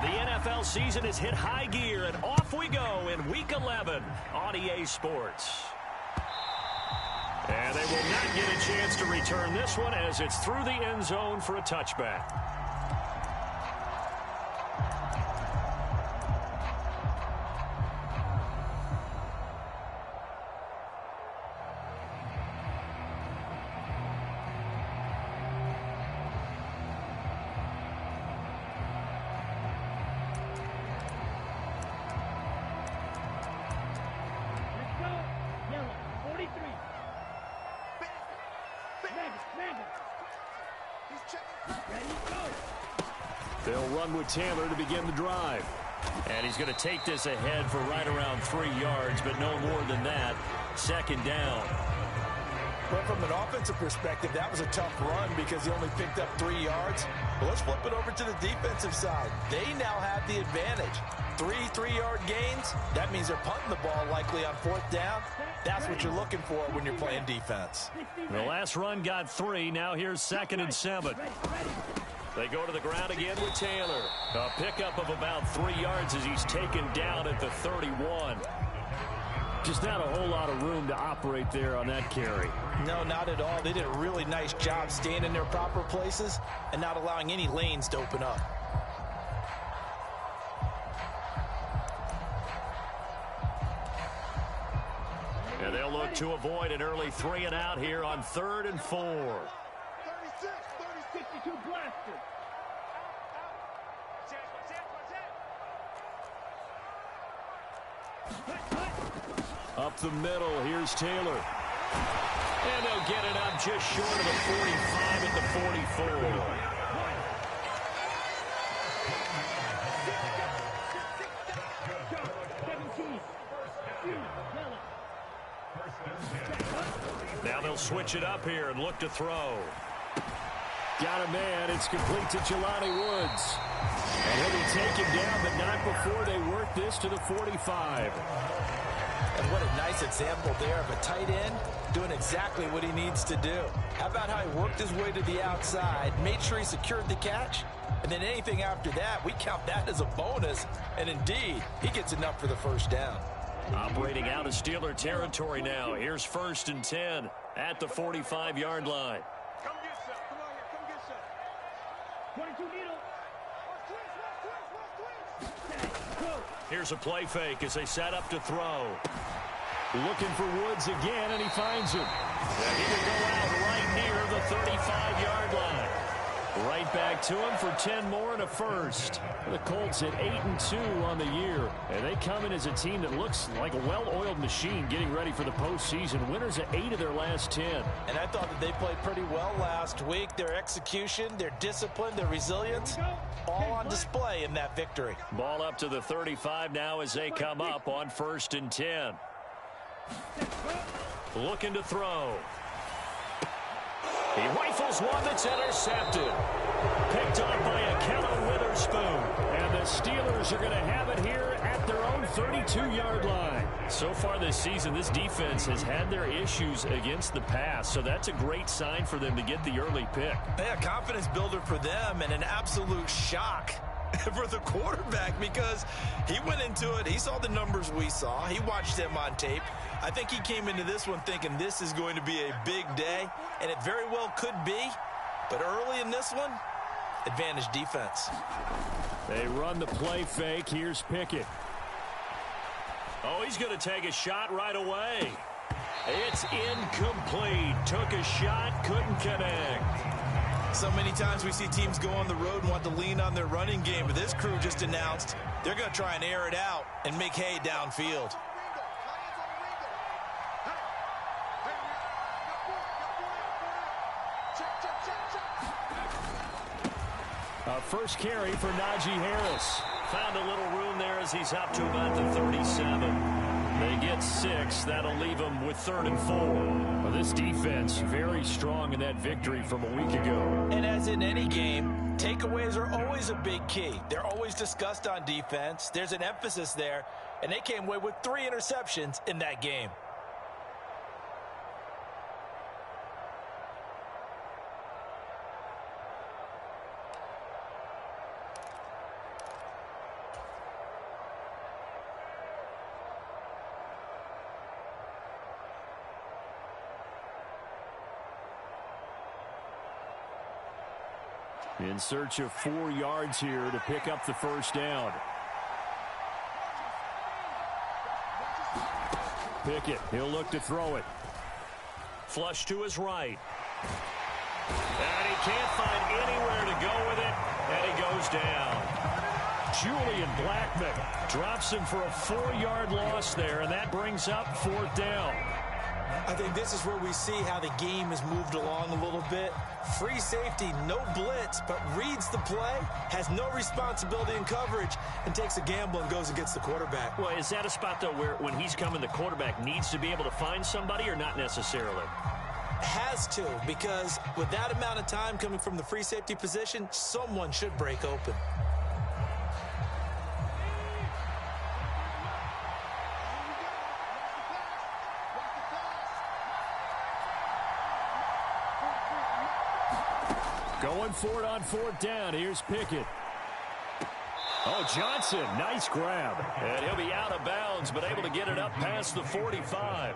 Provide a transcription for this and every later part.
The NFL season has hit high gear, and off we go in Week 11 on EA Sports. And they will not get a chance to return this one as it's through the end zone for a touchback. They'll run with Taylor to begin the drive. And he's going to take this ahead for right around 3 yards, but no more than that. Second down. But from an offensive perspective, that was a tough run because he only picked up 3 yards. But let's flip it over to the defensive side. They now have the advantage. 3 3-yard gains. That means they're punting the ball likely on 4th down. That's what you're looking for when you're playing defense. The last run got 3. Now here's 2nd and 7. They go to the ground again with Taylor. A pickup of about 3 yards as he's taken down at the 31. Just not a whole lot of room to operate there on that carry. No, not at all. They did a really nice job staying in their proper places and not allowing any lanes to open up. And they'll look to avoid an early 3 and out here on 3rd and 4. 62 blaster. Up the middle, here's Taylor. And they'll get it up just short of the 45 at the 44. Now they'll switch it up here and look to throw. Got a man. It's complete to Jelani Woods. And he'll be taken down, but not before they work this to the 45. And what a nice example there of a tight end doing exactly what he needs to do. How about how he worked his way to the outside, made sure he secured the catch, and then anything after that, we count that as a bonus. And indeed, he gets enough for the first down. Operating out of Steeler territory now. Here's 1st and 10 at the 45-yard line. Come get some. Come on here. Come get some. 22 needle. Here's a play fake as they set up to throw. Looking for Woods again, and he finds him. And he will go out right near the 35-yard line. Right back to him for 10 more and a first. The Colts at 8-2 on the year. And they come in as a team that looks like a well-oiled machine getting ready for the postseason. Winners at 8 of their last 10. And I thought that they played pretty well last week. Their execution, their discipline, their resilience, all on display in that victory. Ball up to the 35 now as they come up on 1st and 10. Looking to throw. He rifles one that's intercepted. Picked off by Akello Witherspoon. And the Steelers are going to have it here at their own 32-yard line. So far this season, this defense has had their issues against the pass. So that's a great sign for them to get the early pick. Yeah, confidence builder for them and an absolute shock for the quarterback because he went into it. He saw the numbers we saw. He watched them on tape. I think he came into this one thinking this is going to be a big day, and it very well could be. But early in this one, advantage defense. They run the play fake. Here's Pickett. Oh, he's going to take a shot right away. It's incomplete. Took a shot, couldn't connect. So many times we see teams go on the road and want to lean on their running game, but this crew just announced they're going to try and air it out and make hay downfield. First carry for Najee Harris. Found a little room there as he's up to about the 37. They get 6. That'll leave them with 3rd and 4. Well, this defense very strong in that victory from a week ago. And as in any game, takeaways are always a big key. They're always discussed on defense. There's an emphasis there, and they came away with 3 interceptions in that game. In search of 4 yards here to pick up the first down. Pickett, he'll look to throw it. Flush to his right. And he can't find anywhere to go with it, and he goes down. Julian Blackmon drops him for a 4-yard loss there, and that brings up 4th down. I think this is where we see how the game has moved along a little bit. Free safety, no blitz, but reads the play, has no responsibility in coverage, and takes a gamble and goes against the quarterback. Well, is that a spot, though, where when he's coming, the quarterback needs to be able to find somebody or not necessarily? Has to, because with that amount of time coming from the free safety position, someone should break open. Going for it on 4th down. Here's Pickett. Oh, Johnson, nice grab. And he'll be out of bounds, but able to get it up past the 45.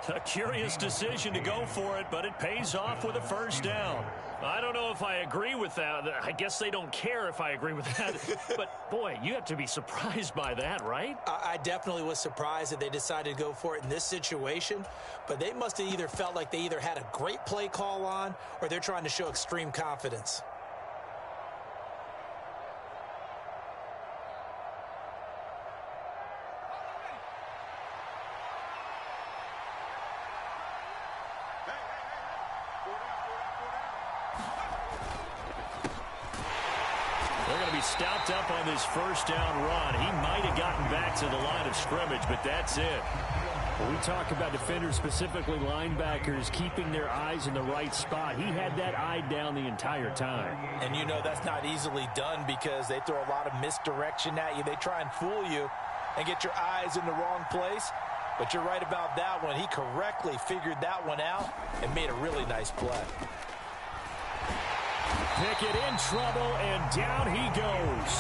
A curious decision to go for it, but it pays off with a first down. I don't know if I agree with that. I guess they don't care if I agree with that. But, boy, you have to be surprised by that, right? I definitely was surprised that they decided to go for it in this situation. But they must have either felt like they either had a great play call on or they're trying to show extreme confidence. Stopped up on this first down run. He might have gotten back to the line of scrimmage, but that's it. When we talk about defenders, specifically linebackers, keeping their eyes in the right spot, he had that eye down the entire time. And you know that's not easily done because they throw a lot of misdirection at you. They try and fool you and get your eyes in the wrong place. But you're right about that one. He correctly figured that one out and made a really nice play. Pickett in trouble, and down he goes.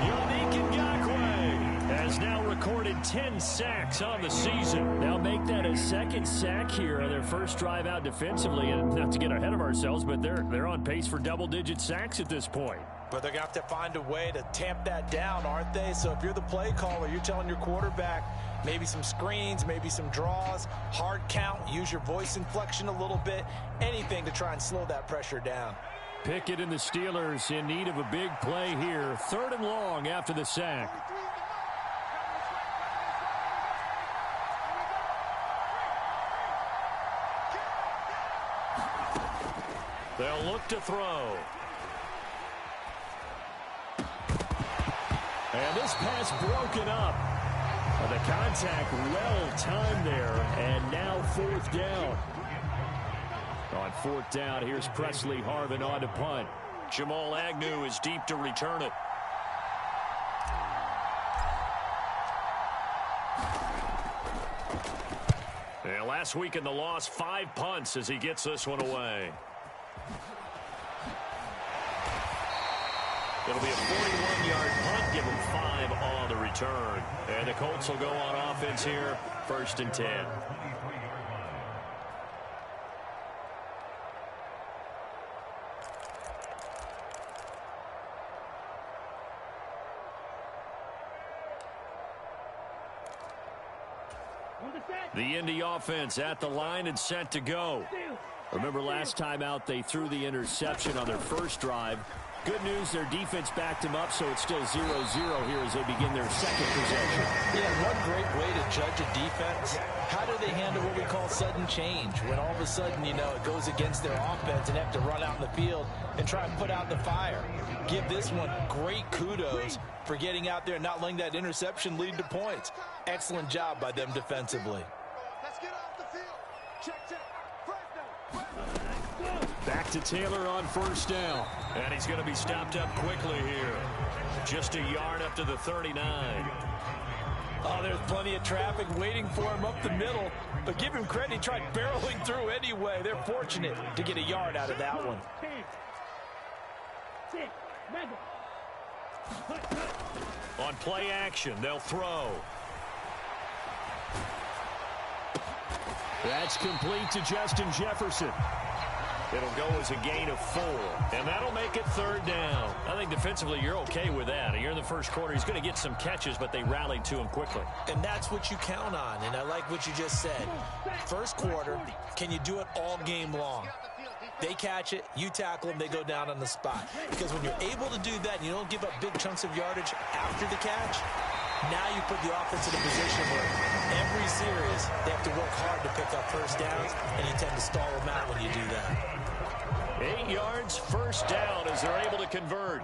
Yannick Ngakoue has now recorded 10 sacks on the season. Now make that a second sack here on their first drive out defensively. And not to get ahead of ourselves, but they're on pace for double-digit sacks at this point. But they're going to have to find a way to tamp that down, aren't they? So if you're the play caller, you're telling your quarterback maybe some screens, maybe some draws, hard count, use your voice inflection a little bit, anything to try and slow that pressure down. Pickett and the Steelers in need of a big play here. 3rd and long after the sack. They'll look to throw. And this pass broken up. The contact well timed there, and now 4th down. On 4th down, here's Presley Harvin on to punt. Jamal Agnew is deep to return it. And last week in the loss, 5 punts as he gets this one away. It'll be a 41-yard punt, give him 5 on the return. And the Colts will go on offense here, 1st and 10. The Indy offense at the line and set to go. Remember last time out they threw the interception on their first drive. Good news, their defense backed them up, so it's still 0-0 here as they begin their second possession. Yeah, one great way to judge a defense, how do they handle what we call sudden change? When all of a sudden, you know, it goes against their offense and they have to run out in the field and try and put out the fire. Give this one great kudos for getting out there and not letting that interception lead to points. Excellent job by them defensively. Let's get off the field. Check. Back to Taylor on 1st down. And he's going to be stopped up quickly here. Just a yard up to the 39. Oh, there's plenty of traffic waiting for him up the middle. But give him credit, he tried barreling through anyway. They're fortunate to get a yard out of that one. On play action, they'll throw. That's complete to Justin Jefferson. It'll go as a gain of 4, and that'll make it 3rd down. I think defensively you're okay with that. You're in the first quarter. He's going to get some catches, but they rallied to him quickly. And that's what you count on, and I like what you just said. First quarter, can you do it all game long? They catch it, you tackle them, they go down on the spot. Because when you're able to do that and you don't give up big chunks of yardage after the catch, now you put the offense in a position where every series they have to work hard to pick up first downs, and you tend to stall them out when you do that. 8 yards, first down as they're able to convert.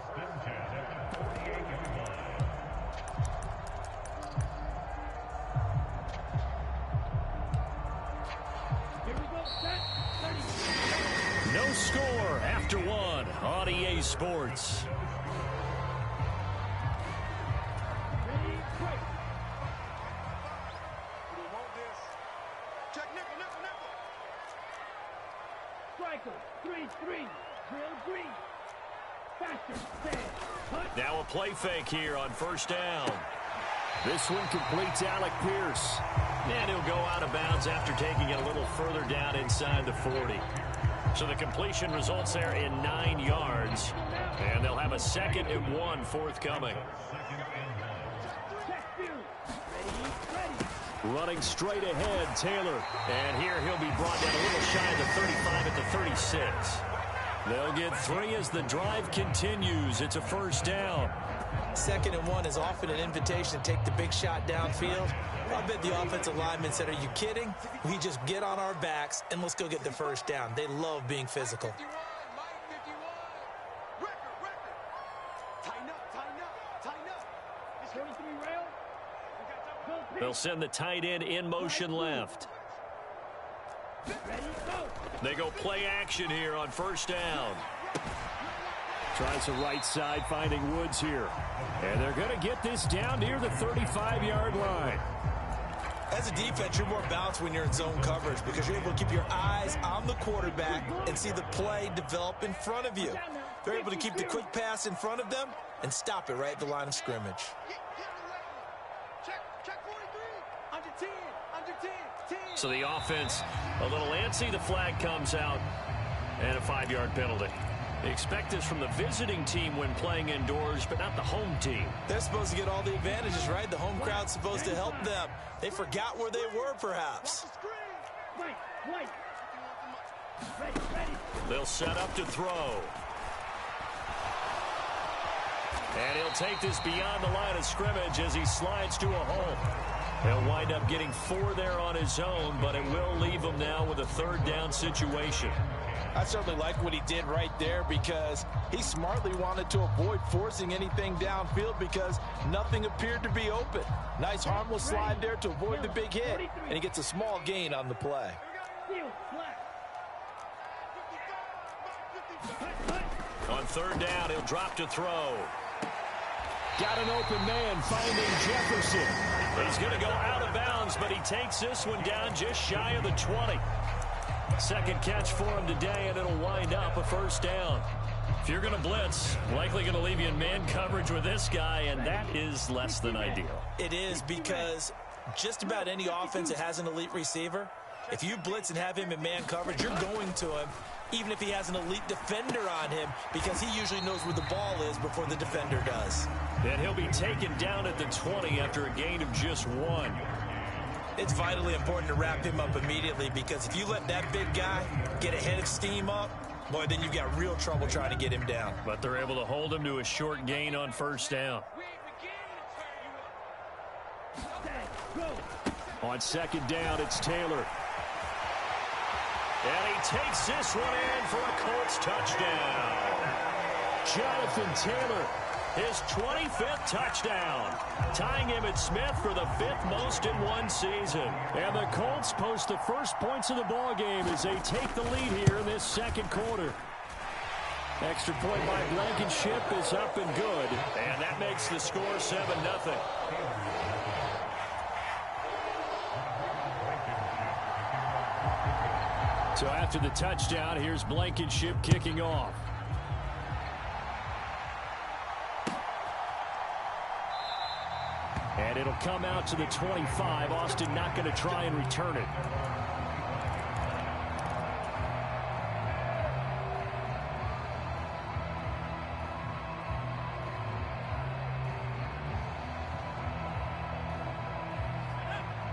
No score after 1 on EA Sports. Now a play fake here on first down. This one completes Alec Pierce. And he'll go out of bounds after taking it a little further down inside the 40. So the completion results there in 9 yards. And they'll have a 2nd and 1 forthcoming. Running straight ahead, Taylor. And here he'll be brought down a little shy of the 35 at the 36. They'll get 3 as the drive continues. It's a first down. 2nd and 1 is often an invitation to take the big shot downfield. I bet the offensive lineman said, are you kidding? We just get on our backs and let's go get the first down. They love being physical. They'll send the tight end in motion left. They go play action here on first down. Tries the right side, finding Woods here. And they're going to get this down near the 35-yard line. As a defense, you're more balanced when you're in zone coverage because you're able to keep your eyes on the quarterback and see the play develop in front of you. They're able to keep the quick pass in front of them and stop it right at the line of scrimmage. So the offense a little antsy. The flag comes out and a 5-yard penalty. They expect this from the visiting team when playing indoors, but not the home team. They're supposed to get all the advantages, right? The home crowd's supposed to help them. They forgot where they were, perhaps. They'll set up to throw. And he'll take this beyond the line of scrimmage as he slides to a hole. He'll wind up getting 4 there on his own, but it will leave him now with a 3rd down situation. I certainly like what he did right there because he smartly wanted to avoid forcing anything downfield because nothing appeared to be open. Nice harmless slide there to avoid the big hit, and he gets a small gain on the play. On 3rd down, he'll drop to throw. Got an open man finding Jefferson. He's going to go out of bounds, but he takes this one down just shy of the 20. 2nd catch for him today, and it'll wind up a first down. If you're going to blitz, likely going to leave you in man coverage with this guy, and that is less than ideal. It is because just about any offense that has an elite receiver, if you blitz and have him in man coverage, you're going to him, even if he has an elite defender on him, because he usually knows where the ball is before the defender does. And he'll be taken down at the 20 after a gain of just 1. It's vitally important to wrap him up immediately because if you let that big guy get a head of steam up, boy, then you've got real trouble trying to get him down. But they're able to hold him to a short gain on first down. On 2nd down, it's Taylor. And he takes this one in for a Colts touchdown. Jonathan Taylor, his 25th touchdown, tying him at Smith for the 5th most in one season. And the Colts post the first points of the ballgame as they take the lead here in this 2nd quarter. Extra point by Blankenship is up and good. And that makes the score 7-0. So after the touchdown, here's Blankenship kicking off. And it'll come out to the 25. Austin not going to try and return it.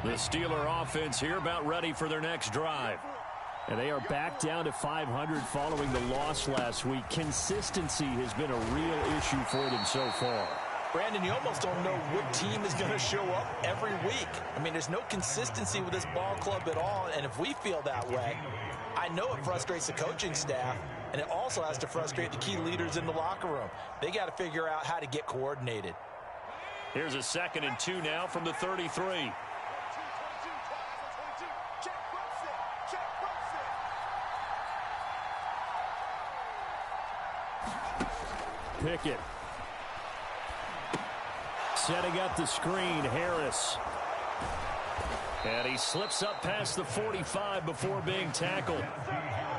The Steeler offense here about ready for their next drive. And they are back down to 500 following the loss last week. Consistency has been a real issue for them so far. Brandon, you almost don't know what team is going to show up every week. I mean, there's no consistency with this ball club at all, and if we feel that way, I know it frustrates the coaching staff, and it also has to frustrate the key leaders in the locker room. They got to figure out how to get coordinated. Here's a 2nd and 2 now from the 33. Pickett. Setting up the screen, Harris. And he slips up past the 45 before being tackled.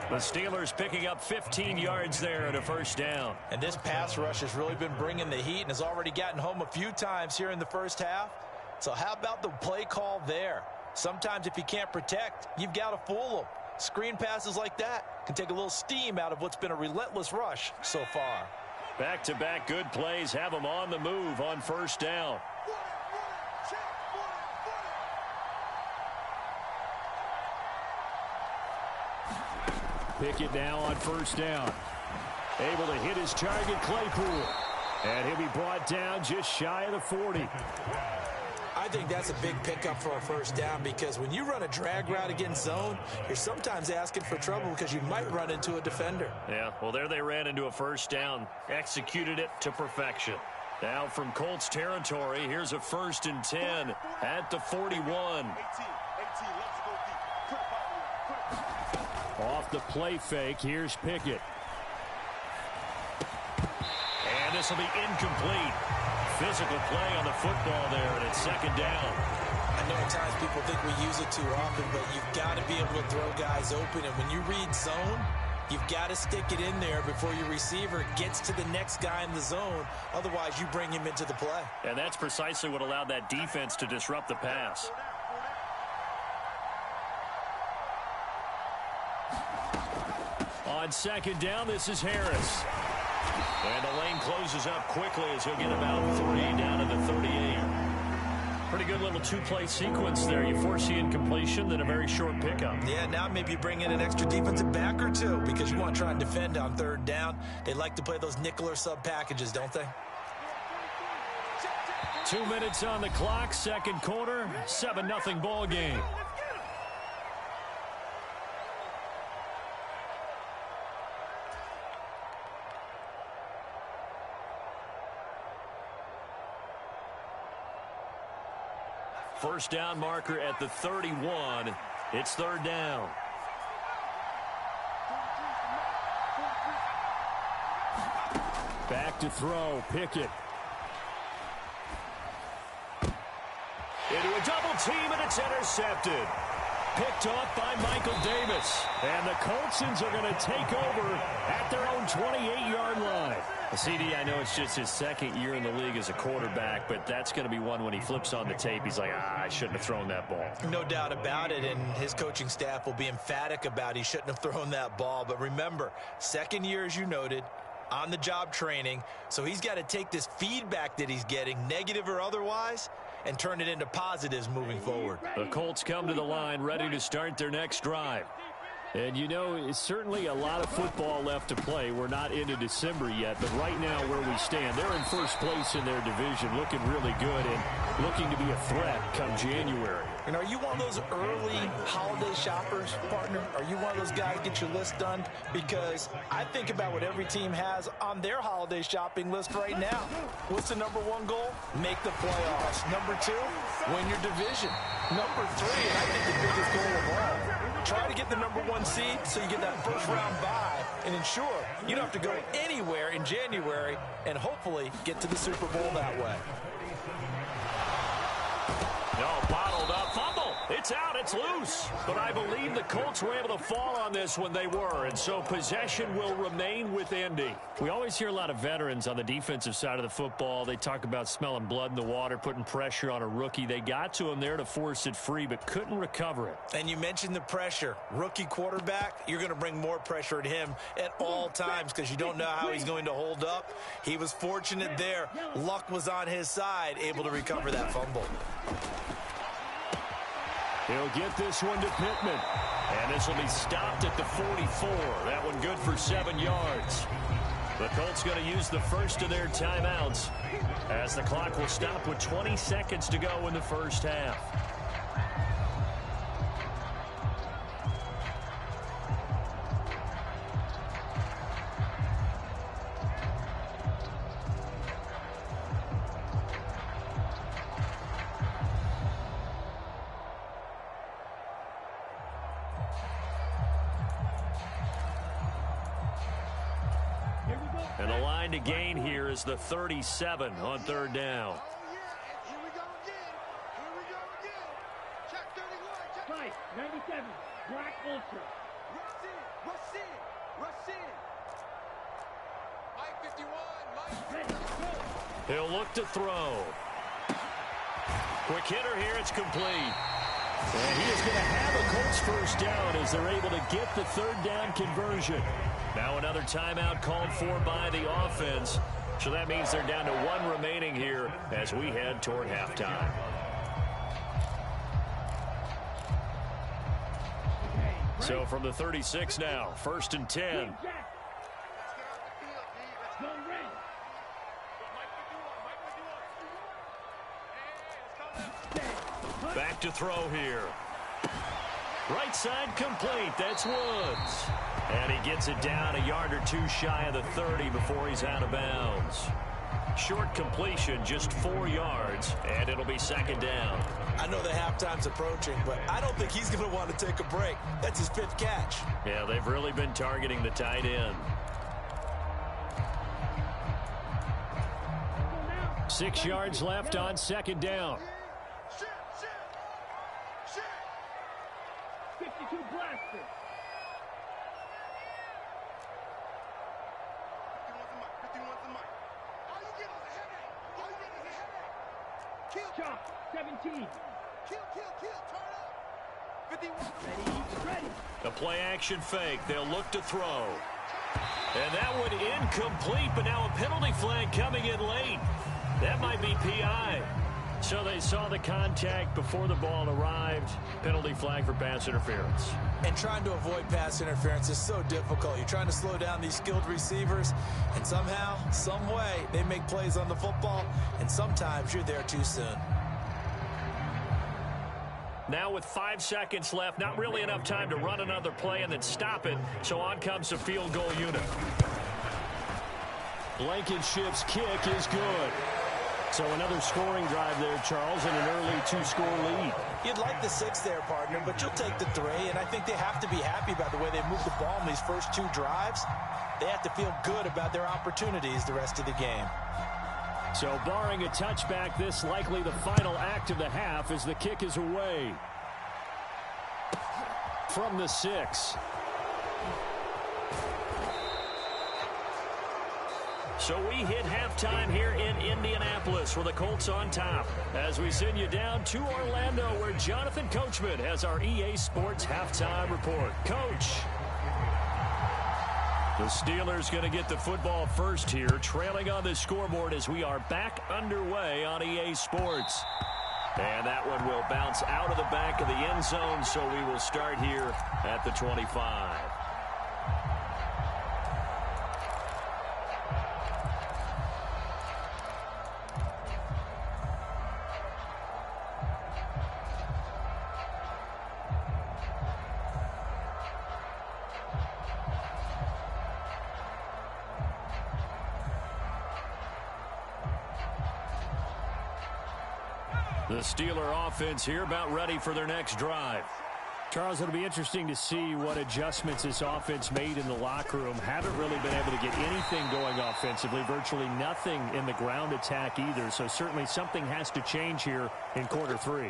The Steelers picking up 15 yards there and a first down. And this pass rush has really been bringing the heat and has already gotten home a few times here in the first half. So how about the play call there? Sometimes if you can't protect, you've got to fool them. Screen passes like that can take a little steam out of what's been a relentless rush so far. Back-to-back good plays have them on the move on first down. Pickett now on first down. Able to hit his target, Claypool. And he'll be brought down just shy of the 40. I think that's a big pickup for a first down because when you run a drag route against zone, you're sometimes asking for trouble because you might run into a defender. Yeah, well, there they ran into a first down. Executed it to perfection. Now from Colts territory, here's a 1st and 10 at the 41. Off the play fake, here's Pickett. And this will be incomplete. Physical play on the football there, and it's 2nd down. I know at times people think we use it too often, but you've got to be able to throw guys open. And when you read zone, you've got to stick it in there before your receiver gets to the next guy in the zone. Otherwise, you bring him into the play. And that's precisely what allowed that defense to disrupt the pass. On 2nd down, this is Harris. And the lane closes up quickly as he'll get about 3 down to the 38. Pretty good little two-play sequence there. You force the incompletion, then a very short pickup. Yeah, now maybe you bring in an extra defensive back or two because you want to try and defend on 3rd down. They like to play those nickel or sub packages, don't they? 2 minutes on the clock, 2nd quarter, 7-0 ball game. First down marker at the 31. It's 3rd down. Back to throw, Pickett. Into a double team, and it's intercepted. Picked off by Michael Davis. And the Coltsons are going to take over at their own 28-yard line. CD, I know it's just his 2nd year in the league as a quarterback, but that's going to be one when he flips on the tape, he's like, I shouldn't have thrown that ball. No doubt about it, and his coaching staff will be emphatic about he shouldn't have thrown that ball. But remember, 2nd year, as you noted, on-the-job training, so he's got to take this feedback that he's getting, negative or otherwise, and turn it into positives moving forward. The Colts come to the line ready to start their next drive. And, you know, it's certainly a lot of football left to play. We're not into December yet, but right now where we stand, they're in first place in their division, looking really good and looking to be a threat come January. And are you one of those early holiday shoppers, partner? Are you one of those guys get your list done? Because I think about what every team has on their holiday shopping list right now. What's the number 1 goal? Make the playoffs. Number 2, win your division. Number 3, and I think the biggest goal of all, try to get the number 1 seed so you get that first round bye and ensure you don't have to go anywhere in January and hopefully get to the Super Bowl that way. No, bottled up. Fumble. It's out. It's loose. But I believe the Colts were able to fall on this when they were, and so possession will remain with Indy. We always hear a lot of veterans on the defensive side of the football. They talk about smelling blood in the water, putting pressure on a rookie. They got to him there to force it free, but couldn't recover it. And you mentioned the pressure. Rookie quarterback, you're going to bring more pressure at him at all times because you don't know how he's going to hold up. He was fortunate there. Luck was on his side, able to recover that fumble. He'll get this one to Pittman. And this will be stopped at the 44. That one good for 7 yards. The Colts going to use the first of their timeouts as the clock will stop with 20 seconds to go in the first half. And the line to gain here is the 37 on third down. Here we go again. Here we go again. Check 31. Check. 97. Black Ultra. Rush in. Rush in. Rush in. Mike 51. Mike. Ready. Go. He'll look to throw. Quick hitter here. It's complete. And he is going to have a Colts first down as they're able to get the third down conversion. Now another timeout called for by the offense. So that means they're down to 1 remaining here as we head toward halftime. So from the 36 now, 1st and 10. Go red. Back to throw here. Right side complete. That's Woods. And he gets it down a yard or 2 shy of the 30 before he's out of bounds. Short completion, just 4 yards, and it'll be 2nd down. I know the halftime's approaching, but I don't think he's going to want to take a break. That's his 5th catch. Yeah, they've really been targeting the tight end. 6 yards left on 2nd down. Shit. Shit. Shit. 52 blaster. 51's the mic. All you get is a headache. All you get is a headache. Kill. Chop. 17. Kill. Turn up. 51. Ready. A play action fake. They'll look to throw. And that one incomplete, but now a penalty flag coming in late. That might be PI. So they saw the contact before the ball arrived. Penalty flag for pass interference. And trying to avoid pass interference is so difficult. You're trying to slow down these skilled receivers, and somehow, some way, they make plays on the football, and sometimes you're there too soon. Now with 5 seconds left, not really enough time to run another play and then stop it. So on comes the field goal unit. Blankenship's kick is good. So another scoring drive there, Charles, and an early 2-score lead. You'd like the 6 there, partner, but you'll take the 3, and I think they have to be happy about the way they moved the ball in these first 2 drives. They have to feel good about their opportunities the rest of the game. So barring a touchback, this likely the final act of the half as the kick is away. From the 6. So we hit halftime here in Indianapolis with the Colts on top as we send you down to Orlando where Jonathan Coachman has our EA Sports halftime report. Coach. The Steelers going to get the football first here, trailing on the scoreboard as we are back underway on EA Sports. And that one will bounce out of the back of the end zone, so we will start here at the 25. The Steeler offense here about ready for their next drive. Charles, it'll be interesting to see what adjustments this offense made in the locker room. Haven't really been able to get anything going offensively, virtually nothing in the ground attack either. So certainly something has to change here in quarter 3.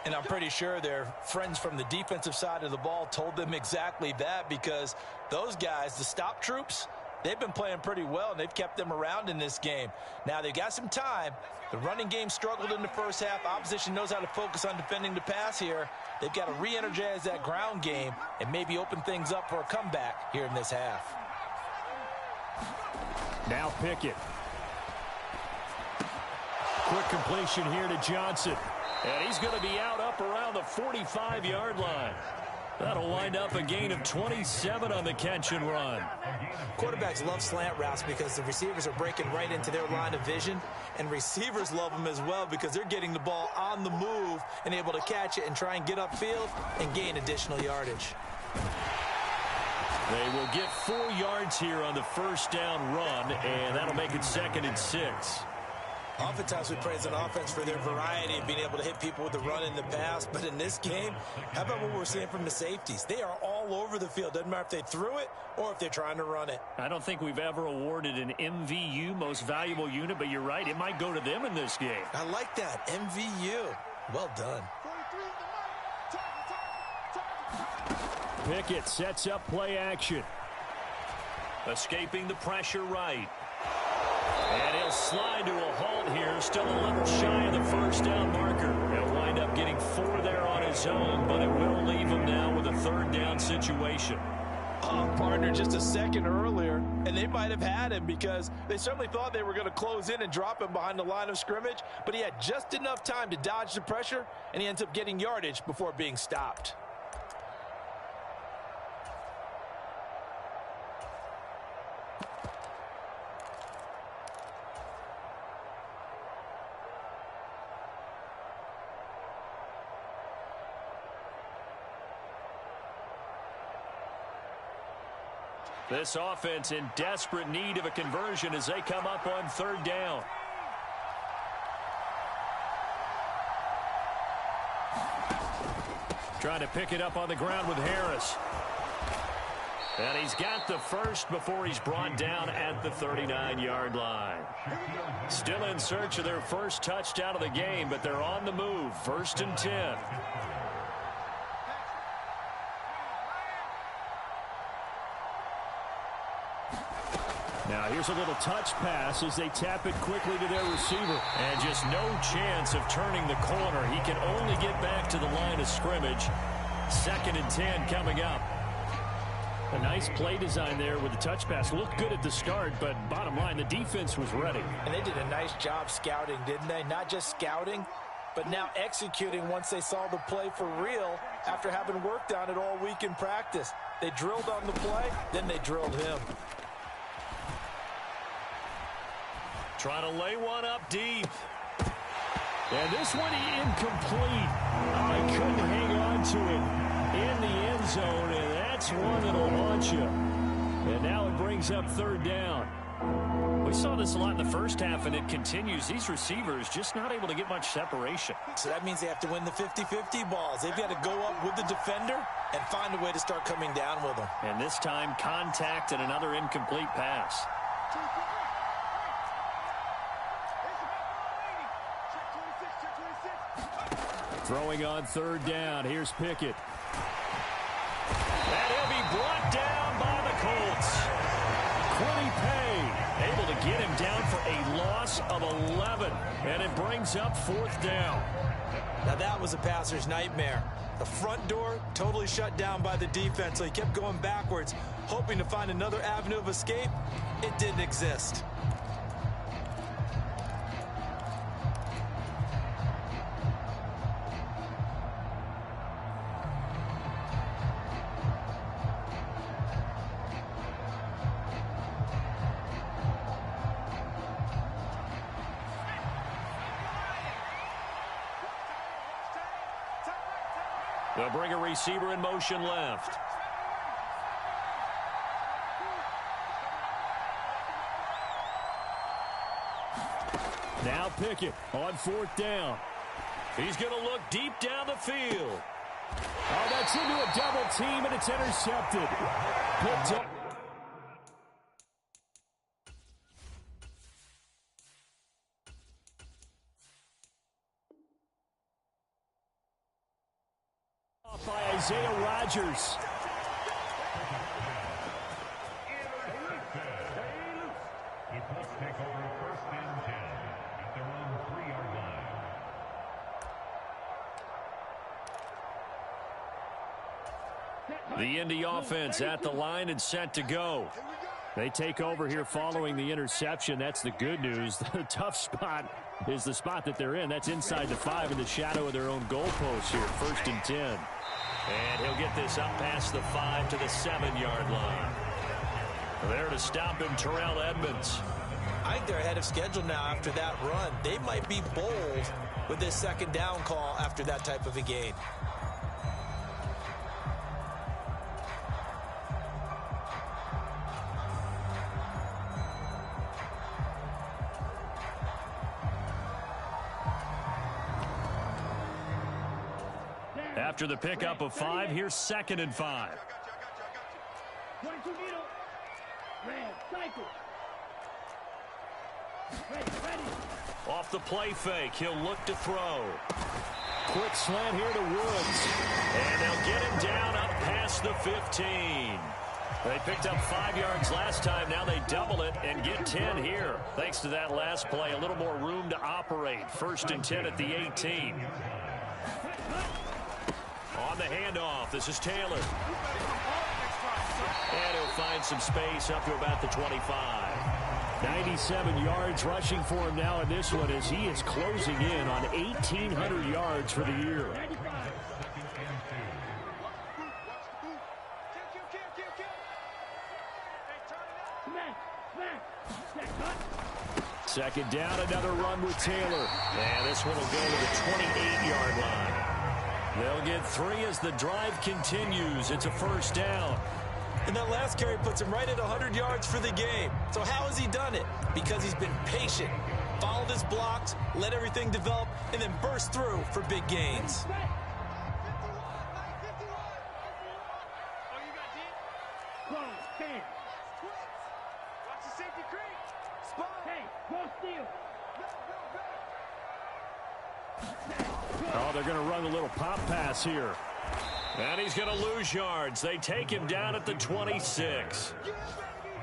And I'm pretty sure their friends from the defensive side of the ball told them exactly that, because those guys, the stop troops, they've been playing pretty well, and they've kept them around in this game. Now, they've got some time. The running game struggled in the first half. Opposition knows how to focus on defending the pass here. They've got to re-energize that ground game and maybe open things up for a comeback here in this half. Now Pickett. Quick completion here to Johnson. And he's going to be out up around the 45-yard line. That'll wind up a gain of 27 on the catch and run. Quarterbacks love slant routes because the receivers are breaking right into their line of vision, and receivers love them as well because they're getting the ball on the move and able to catch it and try and get upfield and gain additional yardage. They will get 4 yards here on the first down run, and that'll make it 2nd and 6. Oftentimes we praise an offense for their variety of being able to hit people with the run in the pass. But in this game, how about what we're seeing from the safeties? They are all over the field. Doesn't matter if they threw it or if they're trying to run it. I don't think we've ever awarded an MVU, most valuable unit, but you're right. It might go to them in this game. I like that. MVU. Well done. Pickett sets up play action. Escaping the pressure right. And he'll slide to a halt here. Still a little shy of the first down marker. He'll wind up getting 4 there on his own, but it will leave him now with a 3rd down situation. Partner, just a second earlier, and they might have had him because they certainly thought they were going to close in and drop him behind the line of scrimmage, but he had just enough time to dodge the pressure, and he ends up getting yardage before being stopped. This offense in desperate need of a conversion as they come up on 3rd down. Trying to pick it up on the ground with Harris. And he's got the first before he's brought down at the 39-yard line. Still in search of their first touchdown of the game, but they're on the move. 1st and 10. Now here's a little touch pass as they tap it quickly to their receiver. And just no chance of turning the corner. He can only get back to the line of scrimmage. 2nd and 10 coming up. A nice play design there with the touch pass. Looked good at the start, but bottom line, the defense was ready. And they did a nice job scouting, didn't they? Not just scouting, but now executing once they saw the play for real after having worked on it all week in practice. They drilled on the play, then they drilled him. Trying to lay one up deep. And this one incomplete. Oh, he couldn't hang on to it in the end zone, and that's one that'll haunt you. And now it brings up 3rd down. We saw this a lot in the first half, and it continues. These receivers just not able to get much separation. So that means they have to win the 50-50 balls. They've got to go up with the defender and find a way to start coming down with them. And this time, contact and another incomplete pass. Throwing on 3rd down. Here's Pickett. And he'll be brought down by the Colts. Quinny Pay able to get him down for a loss of 11. And it brings up 4th down. Now that was a passer's nightmare. The front door totally shut down by the defense, so he kept going backwards, hoping to find another avenue of escape. It didn't exist. They'll bring a receiver in motion left. Now Pickett on 4th down. He's going to look deep down the field. Oh, that's into a double team, and it's intercepted. Picked up. By Isaiah Rodgers. The Indy offense at the line and set to go. They take over here following the interception. That's the good news. The tough spot is the spot that they're in. That's inside the 5 in the shadow of their own goalpost here. 1st and 10. And he'll get this up past the 5 to the 7-yard line. There to stop him, Terrell Edmonds. I think they're ahead of schedule now after that run. They might be bold with this 2nd down call after that type of a gain. After the pickup of 5, here's 2nd and 5. 22 needle. Red, cycle. Ready. Off the play fake, he'll look to throw. Quick slant here to Woods. And they'll get him down up past the 15. They picked up 5 yards last time. Now they double it and get 10 here. Thanks to that last play, a little more room to operate. 1st and 10 at the 18. On the handoff, this is Taylor. And he'll find some space up to about the 25. 97 yards rushing for him now in this one as he is closing in on 1,800 yards for the year. 95. Smack. 2nd down, another run with Taylor. And this one will go to the 28-yard line. They'll get 3 as the drive continues. It's a 1st down. And that last carry puts him right at 100 yards for the game. So how has he done it? Because he's been patient, followed his blocks, let everything develop, and then burst through for big gains. Oh, they're going to run a little pop pass here. And he's going to lose yards. They take him down at the 26.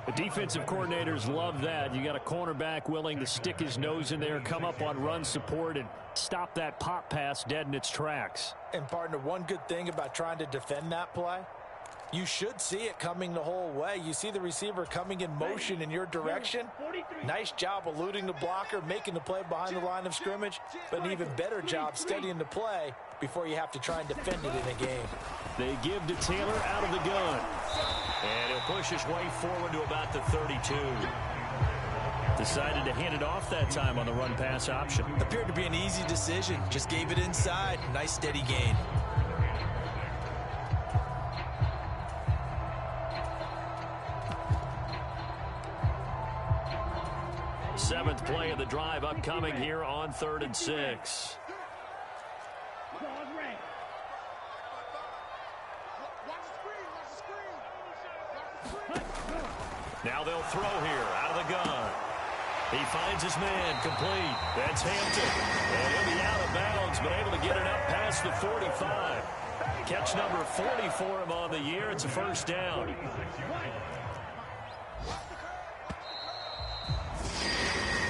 The defensive coordinators love that. You got a cornerback willing to stick his nose in there, come up on run support, and stop that pop pass dead in its tracks. And, partner, one good thing about trying to defend that play, you should see it coming the whole way. You see the receiver coming in motion in your direction. Nice job eluding the blocker, making the play behind the line of scrimmage, but an even better job studying the play before you have to try and defend it in a game. They give to Taylor out of the gun. And he'll push his way forward to about the 32. Decided to hand it off that time on the run-pass option. Appeared to be an easy decision. Just gave it inside. Nice steady gain. Seventh play of the drive upcoming here on 3rd and 6. Now they'll throw here out of the gun. He finds his man complete. That's Hampton. And he'll be out of bounds, but able to get it up past the 45. Catch number 40 for him on the year. It's a 1st down.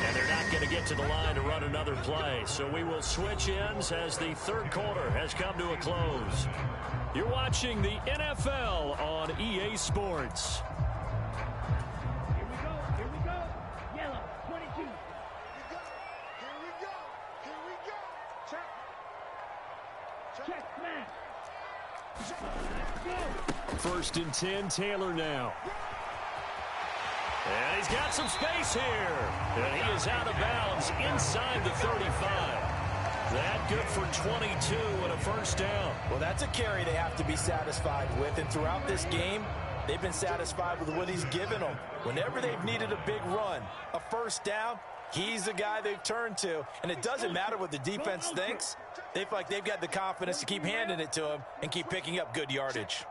And they're not going to get to the line to run another play. So we will switch ends as the 3rd quarter has come to a close. You're watching the NFL on EA Sports. Here we go. Yellow, 22. Here we go. Check, smash. Let's go. 1st and 10, Taylor now. And he's got some space here. And he is out of bounds inside the 35. That good for 22 and a 1st down. Well, that's a carry they have to be satisfied with. And throughout this game, they've been satisfied with what he's given them. Whenever they've needed a big run, a 1st down, he's the guy they've turned to. And it doesn't matter what the defense thinks. They feel like they've got the confidence to keep handing it to him and keep picking up good yardage.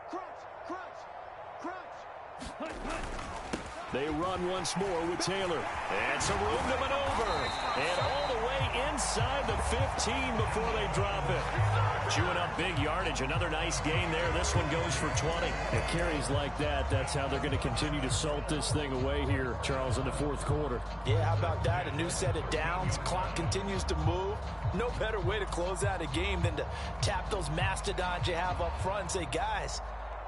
They run once more with Taylor. And some room to maneuver. And all the way inside the 15 before they drop it. Chewing up big yardage. Another nice gain there. This one goes for 20. It carries like that. That's how they're going to continue to salt this thing away here, Charles, in the 4th quarter. Yeah, how about that? A new set of downs. Clock continues to move. No better way to close out a game than to tap those mastodons you have up front and say, guys,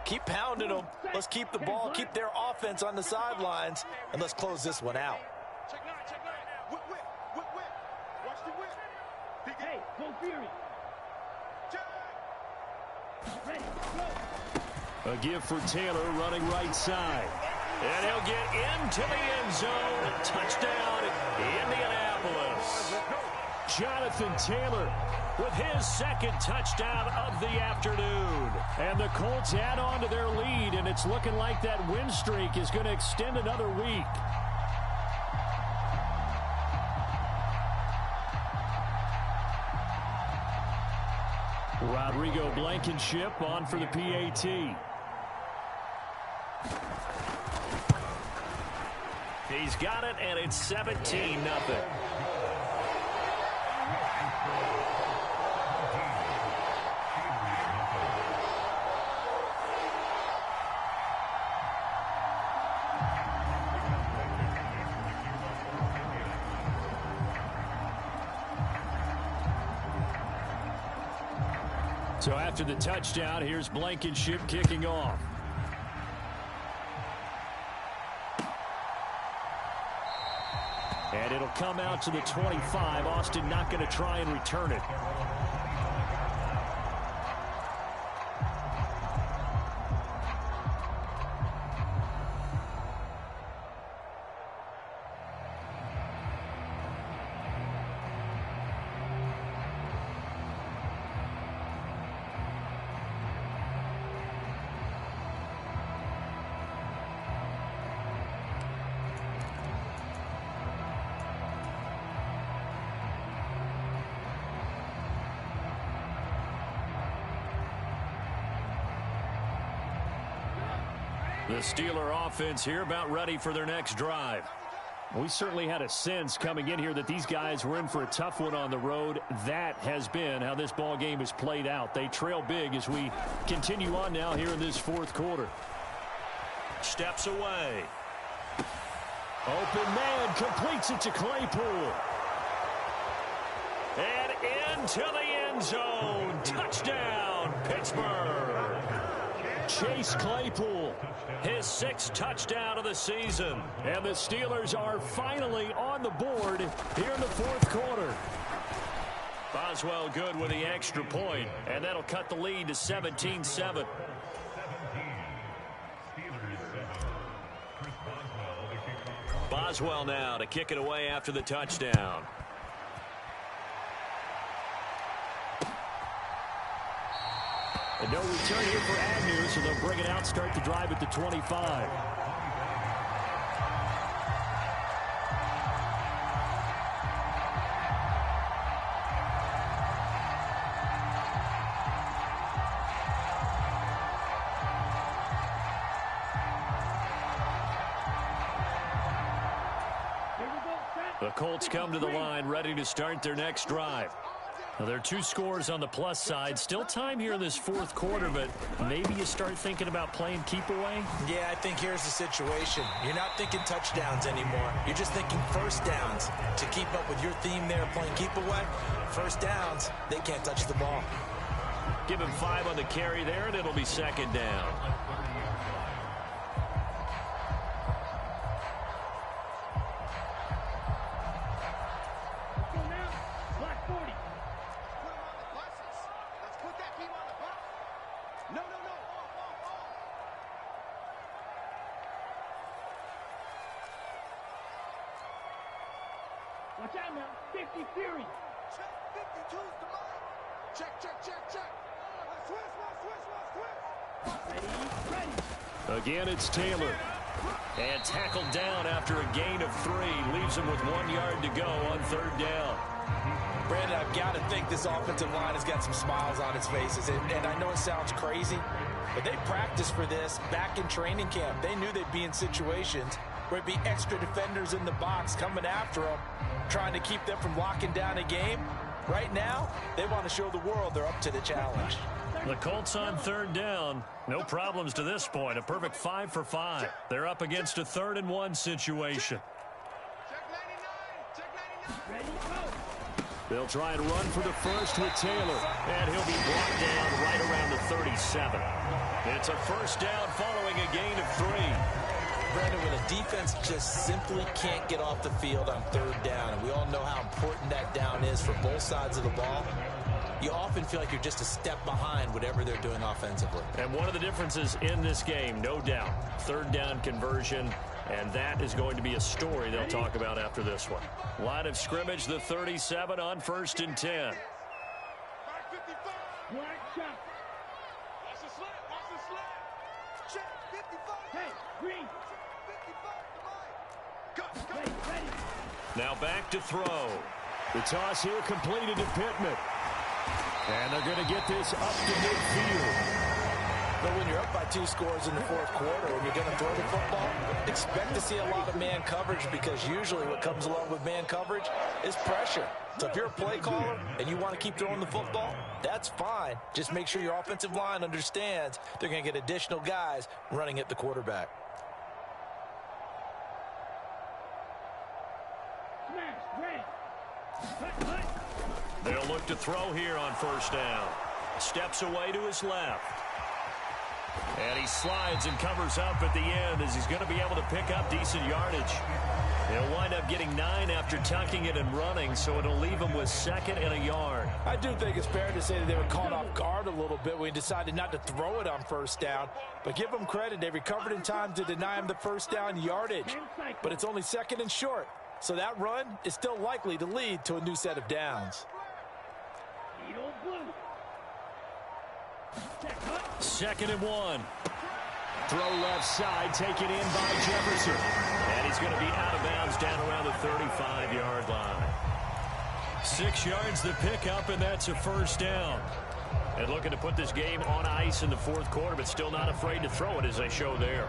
Keep pounding them. Let's keep the ball, keep their offense on the sidelines, and let's close this one out. Check nine, check nine. Whip, whip, whip, whip. Watch the whip. Hey, go Fury. Check. Ready, go. A give for Taylor running right side. And he'll get into the end zone. Touchdown, Indianapolis. Jonathan Taylor with his second touchdown of the afternoon. And the Colts add on to their lead, and it's looking like that win streak is going to extend another week. Rodrigo Blankenship on for the PAT. He's got it, and it's 17-0. So after the touchdown, here's Blankenship kicking off. And it'll come out to the 25. Austin not going to try and return it. The Steeler offense here about ready for their next drive. We certainly had a sense coming in here that these guys were in for a tough one on the road. That has been how this ball game is played out. They trail big as we continue on now here in this fourth quarter. Steps away. Open man completes it to Claypool. And into the end zone. Touchdown, Pittsburgh. Chase Claypool, His sixth touchdown of the season. and the Steelers are finally on the board here in the fourth quarter. Boswell good with the extra point, and that'll cut the lead to 17-7. Boswell now to kick it away after the touchdown. And no return here for Agnew, so they'll bring it out, start the drive at the 25. Here we go, set. The Colts come to the line ready to start their next drive. Now, there are two scores on the plus side. Still time here in this fourth quarter, but maybe you start thinking about playing keep away. Yeah, I think here's the situation. You're not thinking touchdowns anymore. You're just thinking first downs. To keep up with your theme there, playing keep away, first downs, they can't touch the ball. Give him 5 on the carry there, and it'll be second down. Let's go now. Block 40. Put him on the buses. Let's put that team on the bus. No, no, no. Off. Watch out now. 50 Fury. Check. 52's the mark. Check. Switch. Ready. Again, it's Taylor. And tackled down after a gain of 3. Leaves him with 1 yard to go on third down. Brandon, I've got to think this offensive line has got some smiles on its faces. And I know it sounds crazy, but they practiced for this back in training camp. They knew they'd be in situations where it'd be extra defenders in the box coming after them, trying to keep them from locking down a game. Right now, they want to show the world they're up to the challenge. The Colts on third down. No problems to this point. A perfect 5 for 5. They're up against a 3rd and 1 situation. Check 99. Ready, go. They'll try and run for the first with Taylor. And he'll be brought down right around the 37. It's a first down following a gain of 3. Brandon, when a defense just simply can't get off the field on third down, and we all know how important that down is for both sides of the ball, you often feel like you're just a step behind whatever they're doing offensively. And one of the differences in this game, no doubt, third down conversion, and that is going to be a story they'll talk about after this one. Line of scrimmage, the 37 on 1st and 10. Back 55. Black shot. Watch the slant. Watch the slant. Check. 55. Hey, green. 55. Hey, ready. Now back to throw. The toss here completed to Pittman. And they're going to get this up to midfield. But when you're up by 2 scores in the 4th quarter and you're going to throw the football, expect to see a lot of man coverage, because usually what comes along with man coverage is pressure. So if you're a play caller and you want to keep throwing the football, that's fine. Just make sure your offensive line understands they're going to get additional guys running at the quarterback. Smash, ready. Hut, hut. They'll look to throw here on 1st down. Steps away to his left. And he slides and covers up at the end as he's going to be able to pick up decent yardage. He'll wind up getting 9 after tucking it and running, so it'll leave him with 2nd and a yard. I do think it's fair to say that they were caught off guard a little bit when he decided not to throw it on 1st down. But give them credit. They recovered in time to deny him the 1st down yardage. But it's only 2nd and short. So that run is still likely to lead to a new set of downs. Eagle blue. Check, hut. 2nd and 1. Throw left side, taken in by Jefferson. And he's going to be out of bounds down around the 35-yard line. 6 yards the pickup, and that's a 1st down. And looking to put this game on ice in the 4th quarter, but still not afraid to throw it as they show there.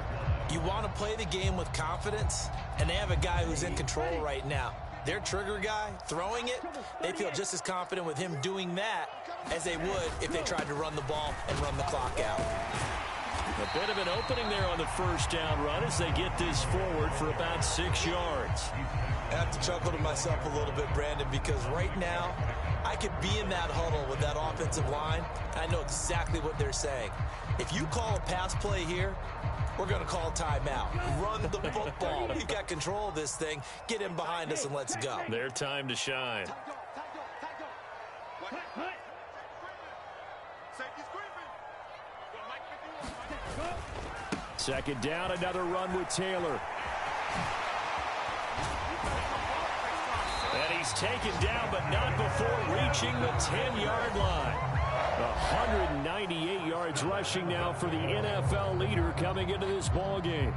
You want to play the game with confidence, and they have a guy who's in control right now. Their trigger guy throwing it, they feel just as confident with him doing that as they would if they tried to run the ball and run the clock out. A bit of an opening there on the 1st down run as they get this forward for about 6 yards. I have to chuckle to myself a little bit, Brandon, because right now I could be in that huddle with that offensive line. I know exactly what they're saying. If you call a pass play here, we're going to call timeout. Run the football. We've got control of this thing. Get in behind us and let's go. Their time to shine. Hut, hut. Safety screaming. Go Mike 51. 2nd down, another run with Taylor. And he's taken down, but not before reaching the 10-yard line. 198 yards rushing now for the NFL leader coming into this ball game.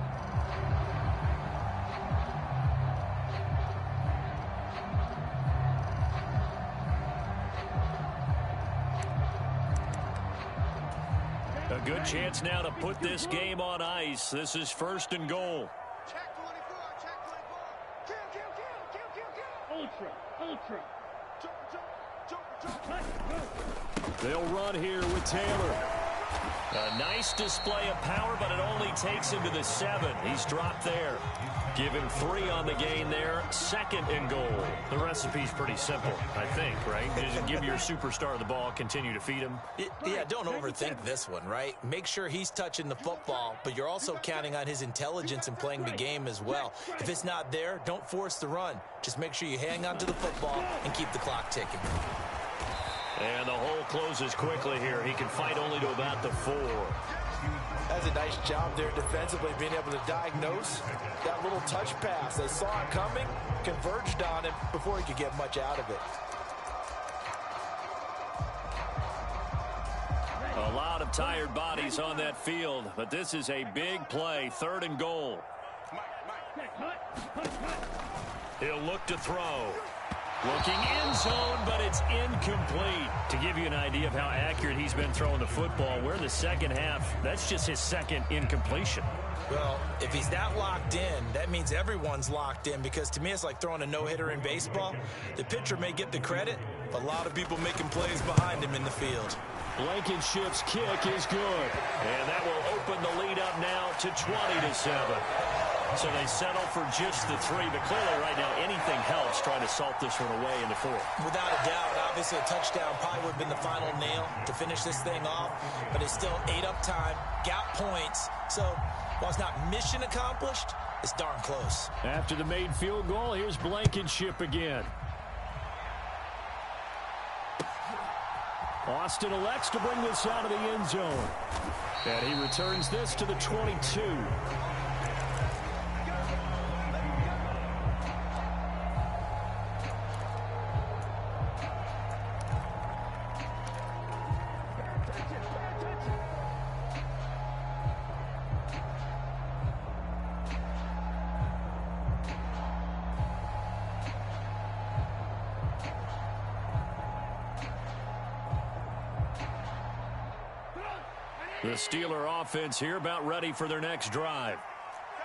A good chance now to put this game on ice. This is 1st and goal. Check 24. Check 24. Kill. Ultra. Jump. Hut, go. They'll run here with Taylor. A nice display of power, but it only takes him to the 7. He's dropped there. Give him 3 on the gain there. 2nd and goal. The recipe's pretty simple, I think, right? Just give your superstar the ball, continue to feed him. Yeah, don't overthink this one, right? Make sure he's touching the football, but you're also counting on his intelligence in playing the game as well. If it's not there, don't force the run. Just make sure you hang on to the football and keep the clock ticking. And the hole closes quickly here. He can fight only to about the 4. That's a nice job there defensively, being able to diagnose that little touch pass. They saw it coming, converged on it before he could get much out of it. A lot of tired bodies on that field, but this is a big play. 3rd and goal. Check, hut. He'll look to throw. Looking in zone, but it's incomplete. To give you an idea of how accurate he's been throwing the football, we're in the 2nd half. That's just his 2nd incompletion. Well, if he's that locked in, that means everyone's locked in, because to me it's like throwing a no-hitter in baseball. The pitcher may get the credit, but a lot of people making plays behind him in the field. Blankenship's kick is good. And that will open the lead up now to 20-7. So they settle for just the 3, but clearly right now anything helps trying to salt this one away in the 4th. Without a doubt, obviously a touchdown probably would have been the final nail to finish this thing off, but it's still 8 up time, got points. So while it's not mission accomplished, it's darn close. After the made field goal, here's Blankenship again. Austin elects to bring this out of the end zone. And he returns this to the 22. The Steeler offense here about ready for their next drive.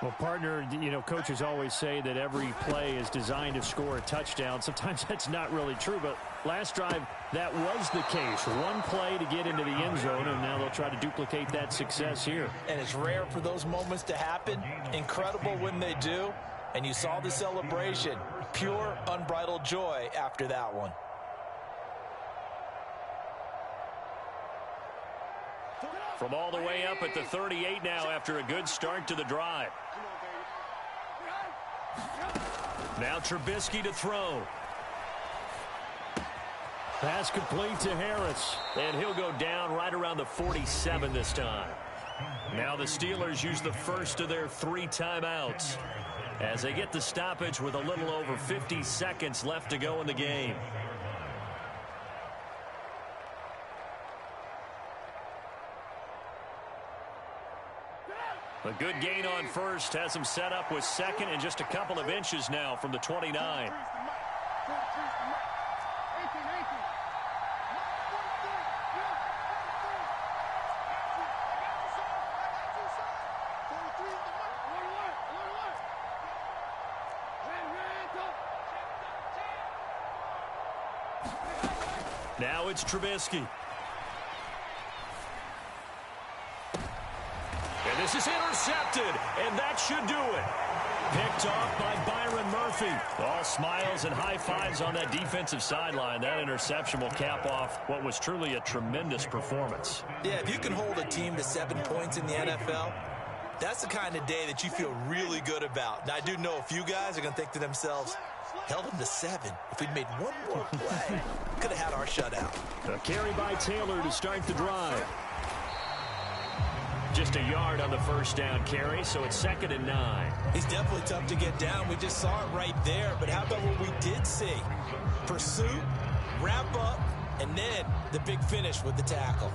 Well, partner, coaches always say that every play is designed to score a touchdown. Sometimes that's not really true, but last drive, that was the case. One play to get into the end zone, and now they'll try to duplicate that success here. And it's rare for those moments to happen. Incredible when they do. And you saw the celebration. Pure, unbridled joy after that one. From all the way up at the 38 now after a good start to the drive. Now Trubisky to throw. Pass complete to Harris. And he'll go down right around the 47 this time. Now the Steelers use the first of their 3 timeouts as they get the stoppage with a little over 50 seconds left to go in the game. A good gain on first has him set up with second and just a couple of inches now from the 29. Now it's Trubisky. And this is intercepted, and that should do it. Picked off by Byron Murphy. All smiles and high fives on that defensive sideline. That interception will cap off what was truly a tremendous performance. Yeah, if you can hold a team to 7 points in the NFL, that's the kind of day that you feel really good about. Now, I do know a few guys are going to think to themselves, held them to 7. If we'd made one more play, could have had our shutout. A carry by Taylor to start the drive. Just a yard on the first down carry, so it's 2nd and 9. He's definitely tough to get down. We just saw it right there. But how about what we did see? Pursuit, wrap up, and then the big finish with the tackle.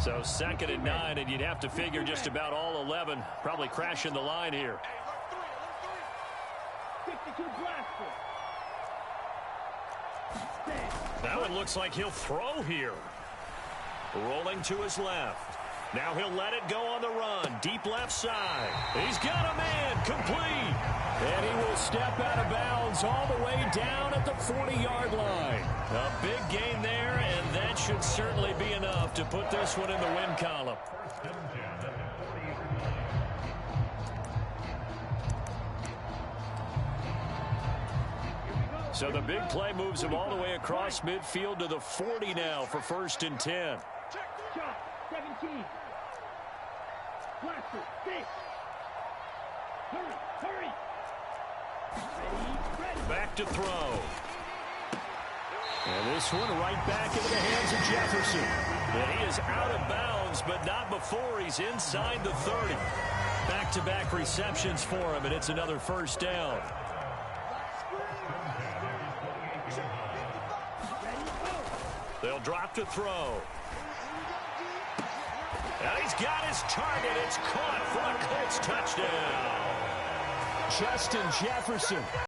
So 2nd and 9, and you'd have to figure just about all 11 probably crashing the line here. Now it looks like he'll throw here. Rolling to his left. Now he'll let it go on the run. Deep left side. He's got a man. Complete. And he will step out of bounds all the way down at the 40-yard line. A big gain there, and that should certainly be enough to put this one in the win column. So the big play moves him all the way across midfield to the 40 now for 1st and 10. 17. Blaster, 6. Hurry. Ready. Back to throw. And this one right back into the hands of Jefferson. And he is out of bounds, but not before he's inside the 30. Back-to-back receptions for him, and it's another first down. They'll drop to throw. And he's got his target. It's caught for a Colts touchdown. Justin Jefferson